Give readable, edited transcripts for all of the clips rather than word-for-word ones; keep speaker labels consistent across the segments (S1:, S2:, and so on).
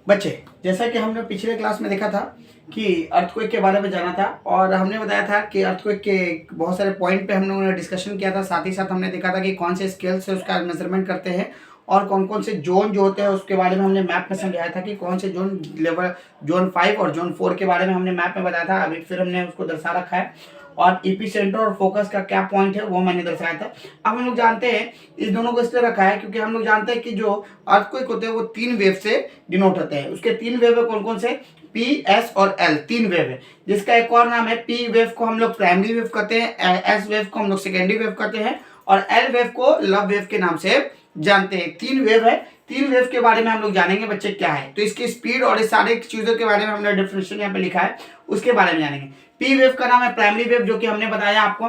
S1: बच्चे, जैसा कि हमने पिछले क्लास में देखा था कि अर्थक्वेक के बारे में जाना था और हमने बताया था कि अर्थक्वेक के बहुत सारे पॉइंट पे हम लोगों ने डिस्कशन किया था। साथ ही साथ हमने देखा था कि कौन से स्केल से उसका मेजरमेंट करते हैं और कौन कौन से जोन जो होते हैं उसके बारे में हमने मैप में समझाया था कि कौन से जोन लेवल जोन 5 और जोन 4 के बारे में हमने मैप में बताया था। अभी फिर हमने उसको दर्शा रखा है और ईपी सेंटर और फोकस का क्या पॉइंट है वो मैंने दर्शाया था। अब हम लोग जानते हैं इस दोनों को इसलिए रखा है क्योंकि हम लोग जानते हैं कि जो अर्थक्वेक होते हैं वो 3 वेव से डिनोट होते हैं। उसके 3 वेव है, कौन कौन से? पी, एस और एल, 3 वेव है, जिसका एक और नाम है पी वेव को हम लोग प्राइमरी वेव कहते हैं, एस वेव को हम लोग सेकेंडरी वेव कहते हैं और एल वेव को लव वेव के नाम से जानते हैं। 3 वेव है, 3 वेव के बारे में हम लोग जानेंगे बच्चे क्या है। तो इसकी स्पीड और इस सारे चीजों के बारे में हमने डेफिनेशन यहाँ पे लिखा है, उसके बारे में जानेंगे। पी वेव का नाम है प्राइमरी वेव, जो कि हमने बताया आपको।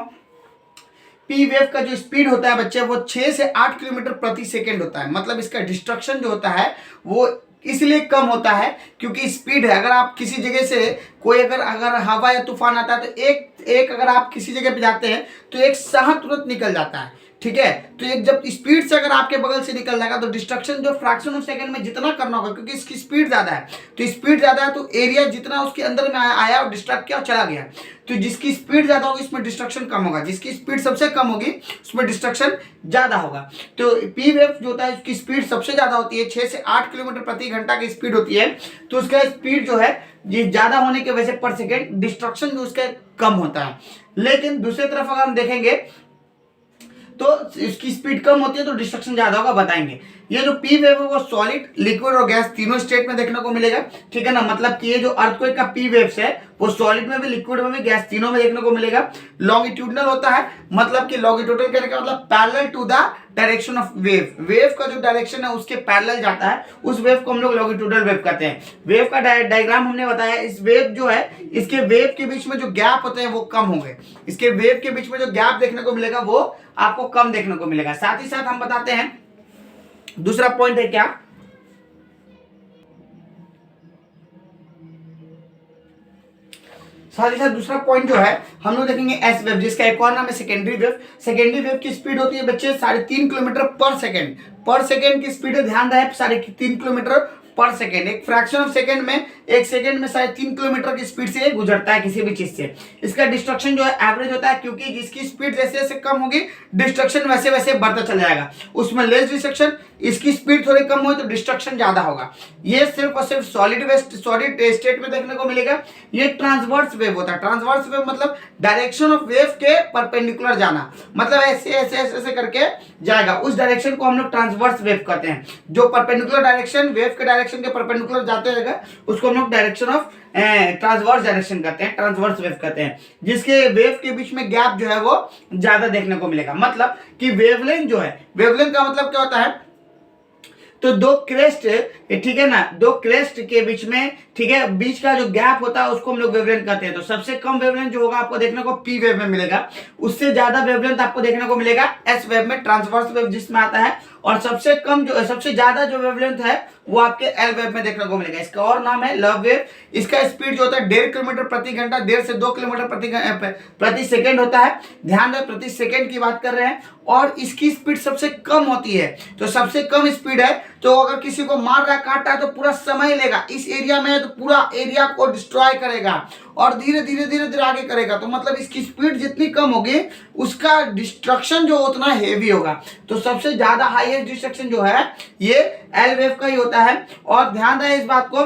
S1: पी वेव का जो स्पीड होता है बच्चे वो 6 से 8 किलोमीटर प्रति सेकेंड होता है। मतलब इसका डिस्ट्रक्शन जो होता है वो इसलिए कम होता है क्योंकि स्पीड है। अगर आप किसी जगह से कोई अगर हवा या तूफान आता है तो एक अगर आप किसी जगह पे जाते हैं तो एक सांस तुरंत निकल जाता है, ठीक है। तो एक जब स्पीड से अगर आपके बगल से निकल जाएगा तो डिस्ट्रक्शन जो फ्रैक्शन ऑफ सेकंड में जितना करना होगा, क्योंकि इसकी स्पीड ज्यादा है, तो स्पीड ज्यादा है तो एरिया जितना उसके अंदर में आया और डिस्ट्रैक्ट किया और चला गया। तो जिसकी स्पीड ज्यादा होगी उसमें डिस्ट्रक्शन कम होगा, जिसकी स्पीड सबसे कम होगी उसमें डिस्ट्रक्शन ज्यादा होगा। तो पी वेव जो होता है उसकी स्पीड सबसे ज्यादा होती है, 6 से 8 किलोमीटर प्रति घंटा की स्पीड होती है। तो उसका स्पीड जो है ये ज्यादा होने की वजह से पर सेकेंड डिस्ट्रक्शन जो उसका कम होता है। लेकिन दूसरी तरफ अगर हम देखेंगे तो इसकी स्पीड कम होती है तो डिस्ट्रक्शन ज्यादा होगा, बताएंगे। ये जो पी वेव है वो सॉलिड, लिक्विड और गैस तीनों स्टेट में देखने को मिलेगा, ठीक है ना। मतलब कि ये जो अर्थक्वेक का पी वेव्स है वो सॉलिड में भी, लिक्विड में भी, गैस तीनों में देखने को मिलेगा। लॉन्गिट्यूडनल होता है, मतलब कि लॉन्गिट्यूडनल कहने का मतलब parallel to the direction of wave. Wave का जो डायरेक्शन है उसके पैरेलल जाता है, उस वेव को हम लोग लॉन्गिट्यूडनल वेव कहते हैं। वेव का डायग्राम हमने बताया। इस वेव जो है, इसके वेव के बीच में जो गैप होते हैं वो कम होंगे। इसके वेव के बीच में जो गैप देखने को मिलेगा वो आपको कम देखने को मिलेगा। साथ ही साथ हम बताते हैं दूसरा पॉइंट है क्या, साथ ही साथ दूसरा पॉइंट जो है हम लोग देखेंगे एस वेव, जिसका एक और नाम है सेकेंडरी वेव। सेकेंडरी वेव की स्पीड होती है बच्चे 3.5 किलोमीटर पर सेकेंड। पर सेकेंड की स्पीड ध्यान रहे 3.5 किलोमीटर पर सेकेंड। एक फ्रैक्शन ऑफ सेकेंड में, एक सेकेंड में 3.5 किलोमीटर की स्पीड से गुजरता है किसी भी चीज से। इसका डिस्ट्रक्शन जो है एवरेज होता है, क्योंकि जिसकी स्पीड जैसे जैसे कम होगी डिस्ट्रक्शन वैसे वैसे बढ़ता चला जाएगा। उसमें लेस डिस्ट्रक्शन, इसकी स्पीड थोड़ी कम हो तो डिस्ट्रक्शन ज्यादा होगा। ये सिर्फ और सिर्फ सॉलिड स्टेट में देखने को मिलेगा। ये ट्रांसवर्स वेव होता है। ट्रांसवर्स वेव मतलब डायरेक्शन ऑफ वेव के परपेंडिकुलर जाना, मतलब ऐसे ऐसे ऐसे ऐसे करके जाएगा, उस डायरेक्शन को हम लोग ट्रांसवर्स वेव कहते हैं। जो परपेंडिकुलर डायरेक्शन, वेव के डायरेक्शन के परपेंडिकुलर जाते रहेगा उसको हम लोग डायरेक्शन ऑफ ट्रांसवर्स डायरेक्शन कहते हैं, ट्रांसवर्स वेव कहते हैं। जिसके वेव के बीच में गैप जो है वो ज्यादा देखने को मिलेगा। मतलब कि वेवलेंथ जो है, वेवलेंथ का मतलब क्या होता है, तो दो क्रेस्ट, ठीक है ना, दो क्रेस्ट के बीच में, ठीक है, बीच का जो गैप होता है उसको हम लोग वेवलेंथ कहते हैं। तो सबसे कम वेवलेंथ जो होगा आपको देखने को पी वेव में मिलेगा, उससे ज्यादा वेवलेंथ आपको देखने को मिलेगा एस वेव में, ट्रांसवर्स वेव जिसमें आता है। और सबसे कम जो, सबसे ज्यादा जो वेवलेंथ है वो आपके एल वेव में देखने को मिलेगा। इसका और नाम है लव वेव। इसका स्पीड जो होता है 1.5 किलोमीटर प्रति घंटा, 1.5 से 2 किलोमीटर प्रति सेकेंड होता है। ध्यान रहे प्रति सेकेंड की बात कर रहे हैं। और इसकी स्पीड सबसे कम होती है, तो सबसे कम स्पीड है। तो अगर किसी को मार रहा है, काट रहा है तो पूरा समय लेगा। इस एरिया में तो पूरा एरिया को डिस्ट्रॉय करेगा और धीरे धीरे धीरे धीरे आगे करेगा। तो मतलब इसकी स्पीड जितनी कम होगी उसका डिस्ट्रक्शन जो उतना हेवी होगा। तो सबसे ज्यादा हाईएस्ट डिस्ट्रक्शन जो है ये एल वेव का ही होता है। और ध्यान रहे इस बात को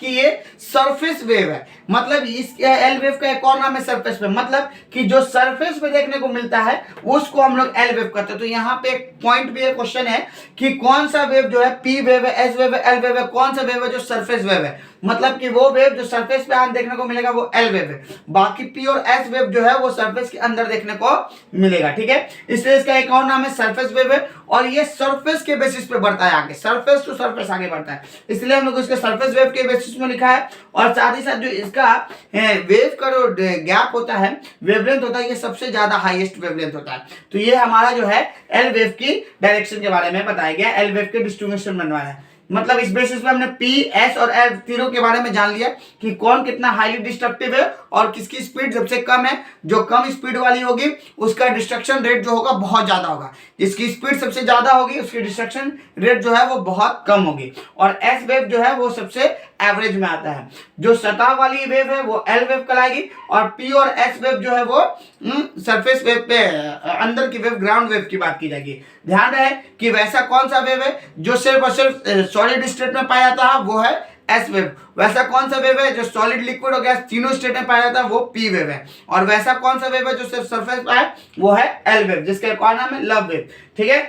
S1: कि ये सरफेस वेव है। मतलब इस एल वेव का एक और नाम है सरफेस वेव। मतलब कि जो सरफेस पे देखने को मिलता है उसको हम लोग एल वेव कहते हैं। तो यहाँ पे एक पॉइंट भी, एक क्वेश्चन है कि कौन सा वेव जो है, पी वेव है, एस वेव है, एल वेव है, कौन सा वेव है जो सरफेस वेव है। मतलब कि वो वेव जो सरफेस पे देखने को मिलेगा वो एल वेव है। बाकी पी और एस वेव जो है वो सरफेस के अंदर देखने को मिलेगा, ठीक है। इसलिए इसका एक और नाम है सरफेस वेव है। और ये सरफेस के बेसिस पे बढ़ता है आगे, सरफेस टू सरफेस आगे बढ़ता है, इसलिए हम लोग इसके सरफेस वेव के बेसिस में लिखा है। और साथ ही साथ जो इसका वेव का जो गैप होता है, वेवलेंथ होता है, ये सबसे ज्यादा हाईएस्ट वेवलेंथ होता है। तो ये हमारा जो है एल वेव की डायरेक्शन के बारे में बताया गया, एल वेव के डिस्ट्रीब्यूशन बनवाया है। मतलब इस बेसिस पे हमने पी, एस और एल तीनों के बारे में जान लिया कि कौन कितना हाईली डिस्ट्रक्टिव है और किसकी स्पीड सबसे कम है। जो कम स्पीड वाली होगी उसका डिस्ट्रक्शन रेट जो होगा बहुत ज्यादा होगा, जिसकी स्पीड सबसे ज्यादा होगी उसकी डिस्ट्रक्शन रेट जो है वो बहुत कम होगी। और एस वेव जो है वो सबसे एवरेज में आता है। जो सतह वाली वेव है वो एल वेव कहलाएगी और पी और एस वेव जो है वो सरफेस वेव पे अंदर की वेव, ग्राउंड वेव की बात की जाएगी। ध्यान रहे कि वैसा कौन सा वेव है जो सिर्फ और सिर्फ सॉलिड स्टेट में पाया जाता है, वो है एस वेव। वैसा कौन सा वेव है जो सॉलिड, लिक्विड और गैस तीनों स्टेट में पाया जाता है, वो पी वेव है। और वैसा कौन सा वेव है जो सिर्फ सरफेस पे है, वो है एल वेव, जिसका एक और नाम है लव वेव। ठीक है,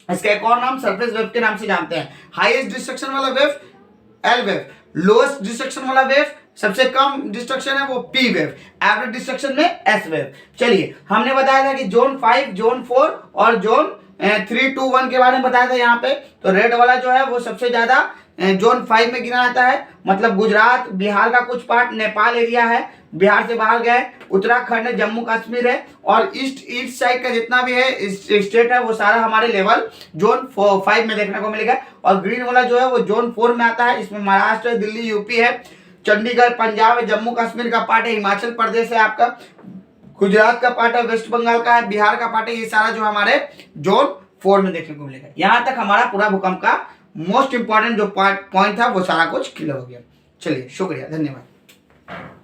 S1: इसका एक और नाम सरफेस वेव के नाम से जानते हैं। हाईएस्ट डिस्ट्रक्शन वाला wave L wave, lowest destruction वाला वेव, सबसे कम डिस्ट्रक्शन है वो पी वेव, एवरेज डिस्ट्रक्शन में एस वेव। चलिए, हमने बताया था कि जोन 5, जोन 4 और जोन 3, 2, 1 के बारे में बताया था यहाँ पे। तो रेड वाला जो है वो सबसे ज्यादा जोन 5 में गिना जाता है, मतलब गुजरात, बिहार का कुछ पार्ट, नेपाल एरिया है, बिहार से बाहर गए, उत्तराखंड है, जम्मू कश्मीर है और ईस्ट साइड का जितना भी है स्टेट है वो सारा हमारे लेवल जोन 5 में देखने को मिलेगा। और ग्रीन वाला जो है वो जोन 4 में आता है, इसमें महाराष्ट्र, दिल्ली, यूपी है, चंडीगढ़, पंजाब है, जम्मू कश्मीर का पार्ट है, हिमाचल प्रदेश है आपका, गुजरात का पार्ट है, वेस्ट बंगाल का है, बिहार का पार्ट है। ये सारा जो हमारे जोन 4 में देखने को मिलेगा। यहाँ तक हमारा पूरा भूकंप का मोस्ट इंपॉर्टेंट जो पॉइंट था वो सारा कुछ क्लियर हो गया। चलिए, शुक्रिया, धन्यवाद।